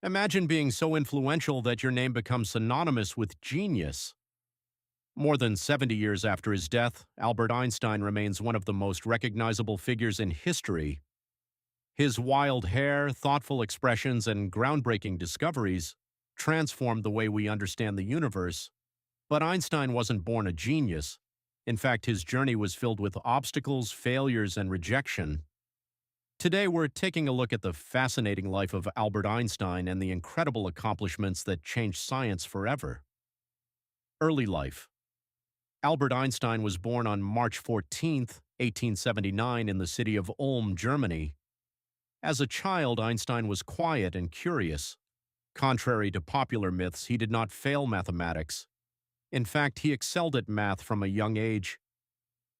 Imagine being so influential that your name becomes synonymous with genius. More than 70 years after his death, Albert Einstein remains one of the most recognizable figures in history. His wild hair, thoughtful expressions, and groundbreaking discoveries transformed the way we understand the universe. But Einstein wasn't born a genius. In fact, his journey was filled with obstacles, failures, and rejection. Today, we're taking a look at the fascinating life of Albert Einstein and the incredible accomplishments that changed science forever. Early life. Albert Einstein was born on March 14, 1879, in the city of Ulm, Germany. As a child, Einstein was quiet and curious. Contrary to popular myths, he did not fail mathematics. In fact, he excelled at math from a young age.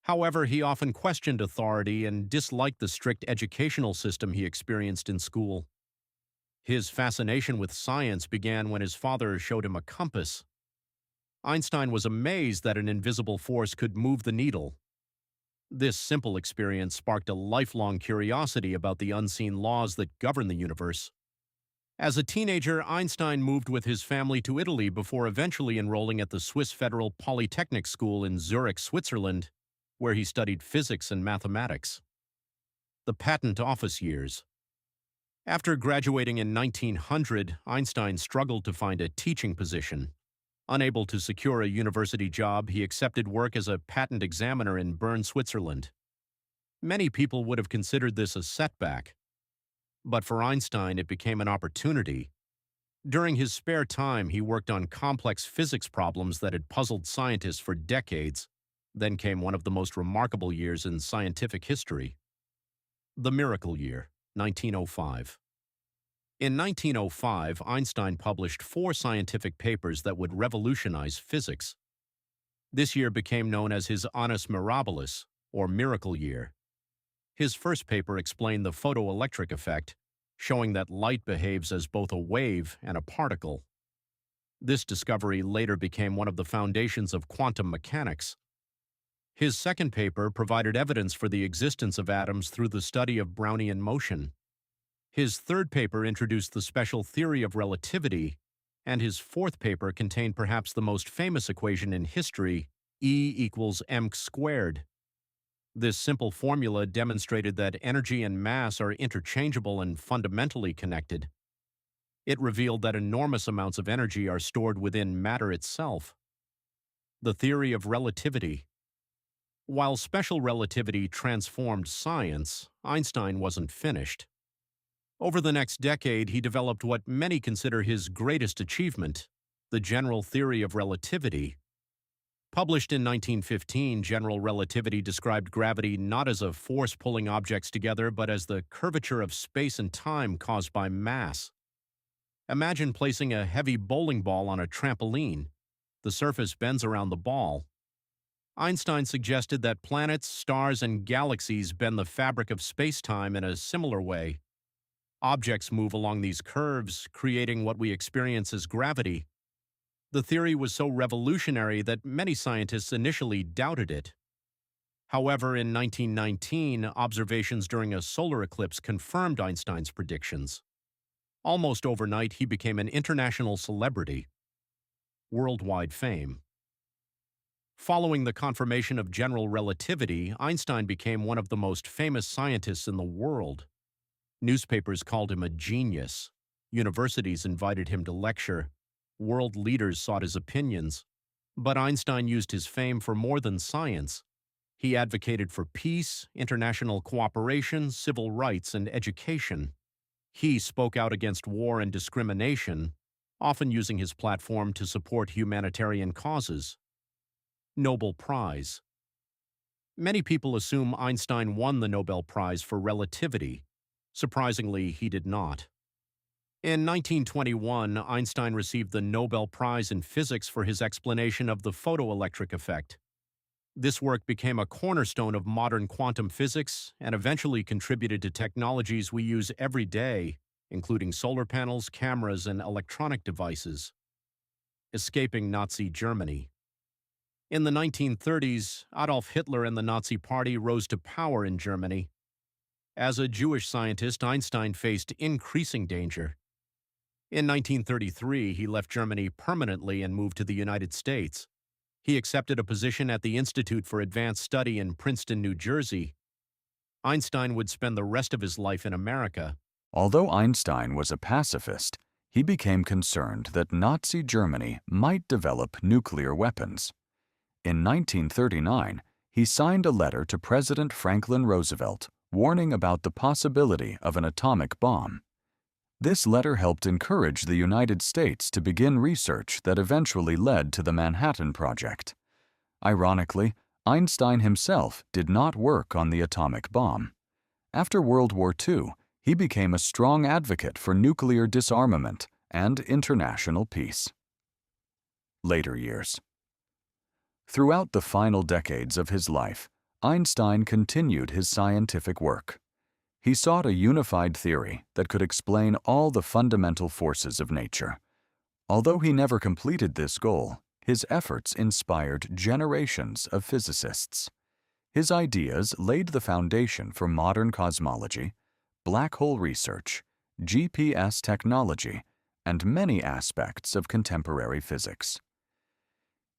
However, he often questioned authority and disliked the strict educational system he experienced in school. His fascination with science began when his father showed him a compass. Einstein was amazed that an invisible force could move the needle. This simple experience sparked a lifelong curiosity about the unseen laws that govern the universe. As a teenager, Einstein moved with his family to Italy before eventually enrolling at the Swiss Federal Polytechnic School in Zurich, Switzerland, where he studied physics and mathematics. The patent office years. After graduating in 1900, Einstein struggled to find a teaching position. Unable to secure a university job, he accepted work as a patent examiner in Bern, Switzerland. Many people would have considered this a setback. But for Einstein, it became an opportunity. During his spare time, he worked on complex physics problems that had puzzled scientists for decades. Then came one of the most remarkable years in scientific history. The Miracle Year, 1905. In 1905, Einstein published 4 scientific papers that would revolutionize physics. This year became known as his Annus Mirabilis, or Miracle Year. His first paper explained the photoelectric effect, showing that light behaves as both a wave and a particle. This discovery later became one of the foundations of quantum mechanics. His second paper provided evidence for the existence of atoms through the study of Brownian motion. His third paper introduced the special theory of relativity, and his fourth paper contained perhaps the most famous equation in history, E equals mc squared. This simple formula demonstrated that energy and mass are interchangeable and fundamentally connected. It revealed that enormous amounts of energy are stored within matter itself. The theory of relativity. While special relativity transformed science, Einstein wasn't finished. Over the next decade, he developed what many consider his greatest achievement, the general theory of relativity. Published in 1915, general relativity described gravity not as a force pulling objects together, but as the curvature of space and time caused by mass. Imagine placing a heavy bowling ball on a trampoline. The surface bends around the ball. Einstein suggested that planets, stars, and galaxies bend the fabric of space-time in a similar way. Objects move along these curves, creating what we experience as gravity. The theory was so revolutionary that many scientists initially doubted it. However, in 1919, observations during a solar eclipse confirmed Einstein's predictions. Almost overnight, he became an international celebrity. Worldwide fame. Following the confirmation of general relativity, Einstein became one of the most famous scientists in the world. Newspapers called him a genius. Universities invited him to lecture. World leaders sought his opinions. But Einstein used his fame for more than science. He advocated for peace, international cooperation, civil rights, and education. He spoke out against war and discrimination, often using his platform to support humanitarian causes. Nobel Prize. Many people assume Einstein won the Nobel Prize for relativity. Surprisingly, he did not. In 1921, Einstein received the Nobel Prize in Physics for his explanation of the photoelectric effect. This work became a cornerstone of modern quantum physics and eventually contributed to technologies we use every day, including solar panels, cameras, and electronic devices. Escaping Nazi Germany. In the 1930s, Adolf Hitler and the Nazi Party rose to power in Germany. As a Jewish scientist, Einstein faced increasing danger. In 1933, he left Germany permanently and moved to the United States. He accepted a position at the Institute for Advanced Study in Princeton, New Jersey. Einstein would spend the rest of his life in America. Although Einstein was a pacifist, he became concerned that Nazi Germany might develop nuclear weapons. In 1939, he signed a letter to President Franklin Roosevelt warning about the possibility of an atomic bomb. This letter helped encourage the United States to begin research that eventually led to the Manhattan Project. Ironically, Einstein himself did not work on the atomic bomb. After World War II, he became a strong advocate for nuclear disarmament and international peace. Later years. Throughout the final decades of his life, Einstein continued his scientific work. He sought a unified theory that could explain all the fundamental forces of nature. Although he never completed this goal, his efforts inspired generations of physicists. His ideas laid the foundation for modern cosmology, black hole research, GPS technology, and many aspects of contemporary physics.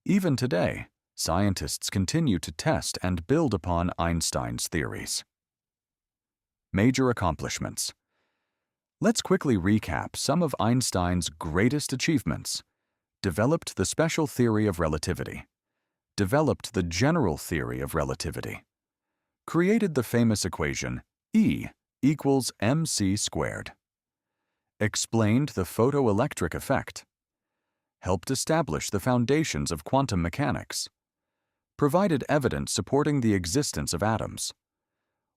Even today, scientists continue to test and build upon Einstein's theories. Major accomplishments. Let's quickly recap some of Einstein's greatest achievements. Developed the special theory of relativity. Developed the general theory of relativity. Created the famous equation E equals mc squared. Explained the photoelectric effect. Helped establish the foundations of quantum mechanics. Provided evidence supporting the existence of atoms.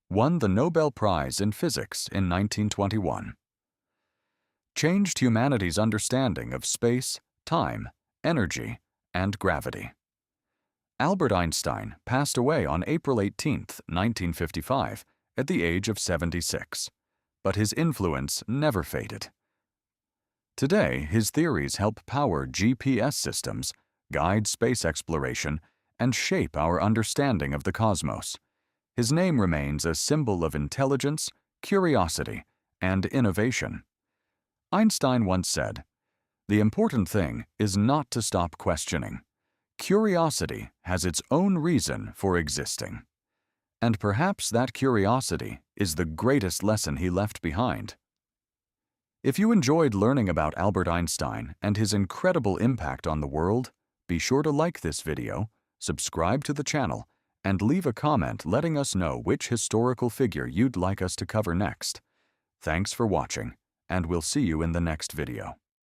Won the Nobel Prize in Physics in 1921. Changed humanity's understanding of space, time, energy, and gravity. Albert Einstein passed away on April 18, 1955, at the age of 76, but his influence never faded. Today, his theories help power GPS systems, guide space exploration, and shape our understanding of the cosmos. His name remains a symbol of intelligence, curiosity, and innovation. Einstein once said, "The important thing is not to stop questioning. Curiosity has its own reason for existing." And perhaps that curiosity is the greatest lesson he left behind. If you enjoyed learning about Albert Einstein and his incredible impact on the world, be sure to like this video, subscribe to the channel, and leave a comment letting us know which historical figure you'd like us to cover next. Thanks for watching, and we'll see you in the next video.